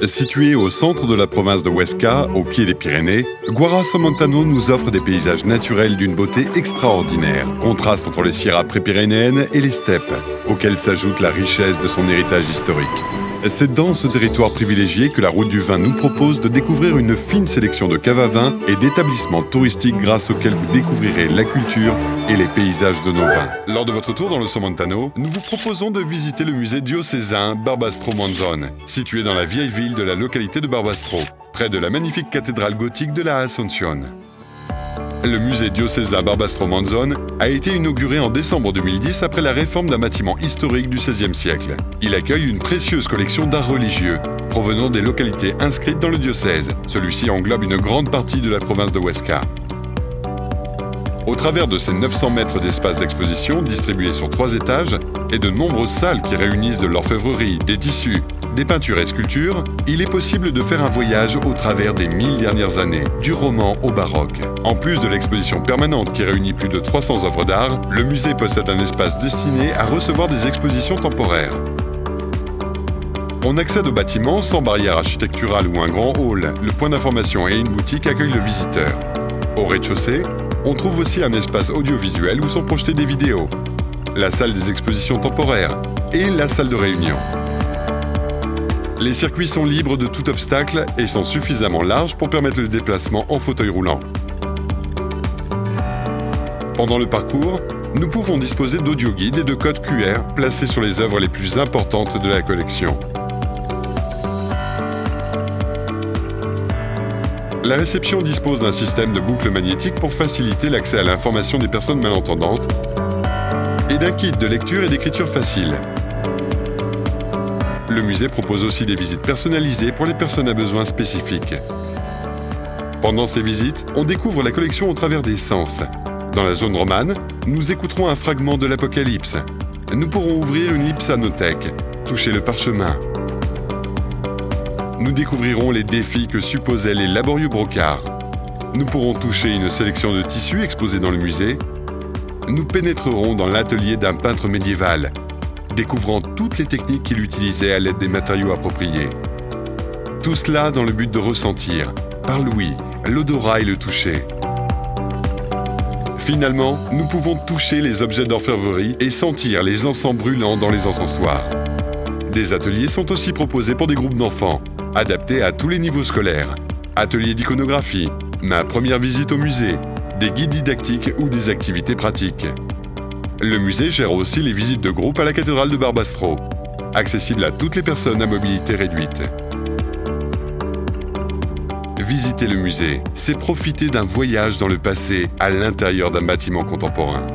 Situé au centre de la province de Huesca, au pied des Pyrénées, Guara-Somontano nous offre des paysages naturels d'une beauté extraordinaire. Contraste entre les sierras prépyrénéennes et les steppes, auxquelles s'ajoute la richesse de son héritage historique. C'est dans ce territoire privilégié que la Route du Vin nous propose de découvrir une fine sélection de caves à vin et d'établissements touristiques grâce auxquels vous découvrirez la culture et les paysages de nos vins. Lors de votre tour dans le Somontano, nous vous proposons de visiter le musée diocésain Barbastro Monzón, situé dans la vieille ville de la localité de Barbastro, près de la magnifique cathédrale gothique de la Asunción. Le musée diocésain Barbastro Monzón a été inauguré en décembre 2010 après la réforme d'un bâtiment historique du XVIe siècle. Il accueille une précieuse collection d'art religieux provenant des localités inscrites dans le diocèse. Celui-ci englobe une grande partie de la province de Huesca. Au travers de ces 900 mètres d'espace d'exposition distribués sur 3 étages et de nombreuses salles qui réunissent de l'orfèvrerie, des tissus, des peintures et sculptures, il est possible de faire un voyage au travers des 1000 dernières années, du roman au baroque. En plus de l'exposition permanente qui réunit plus de 300 œuvres d'art, le musée possède un espace destiné à recevoir des expositions temporaires. On accède au bâtiment sans barrière architecturale ou un grand hall. Le point d'information et une boutique accueillent le visiteur. Au rez-de-chaussée, on trouve aussi un espace audiovisuel où sont projetées des vidéos, la salle des expositions temporaires et la salle de réunion. Les circuits sont libres de tout obstacle et sont suffisamment larges pour permettre le déplacement en fauteuil roulant. Pendant le parcours, nous pouvons disposer d'audioguides et de codes QR placés sur les œuvres les plus importantes de la collection. La réception dispose d'un système de boucles magnétiques pour faciliter l'accès à l'information des personnes malentendantes et d'un kit de lecture et d'écriture facile. Le musée propose aussi des visites personnalisées pour les personnes à besoins spécifiques. Pendant ces visites, on découvre la collection au travers des sens. Dans la zone romane, nous écouterons un fragment de l'Apocalypse. Nous pourrons ouvrir une lipsanothèque, toucher le parchemin. Nous découvrirons les défis que supposaient les laborieux brocards. Nous pourrons toucher une sélection de tissus exposés dans le musée. Nous pénétrerons dans l'atelier d'un peintre médiéval, découvrant toutes les techniques qu'il utilisait à l'aide des matériaux appropriés. Tout cela dans le but de ressentir, par l'ouïe, l'odorat et le toucher. Finalement, nous pouvons toucher les objets d'orfèvrerie et sentir les encens brûlants dans les encensoirs. Des ateliers sont aussi proposés pour des groupes d'enfants, adaptés à tous les niveaux scolaires. Ateliers d'iconographie, ma première visite au musée, des guides didactiques ou des activités pratiques. Le musée gère aussi les visites de groupe à la cathédrale de Barbastro, accessible à toutes les personnes à mobilité réduite. Visiter le musée, c'est profiter d'un voyage dans le passé à l'intérieur d'un bâtiment contemporain.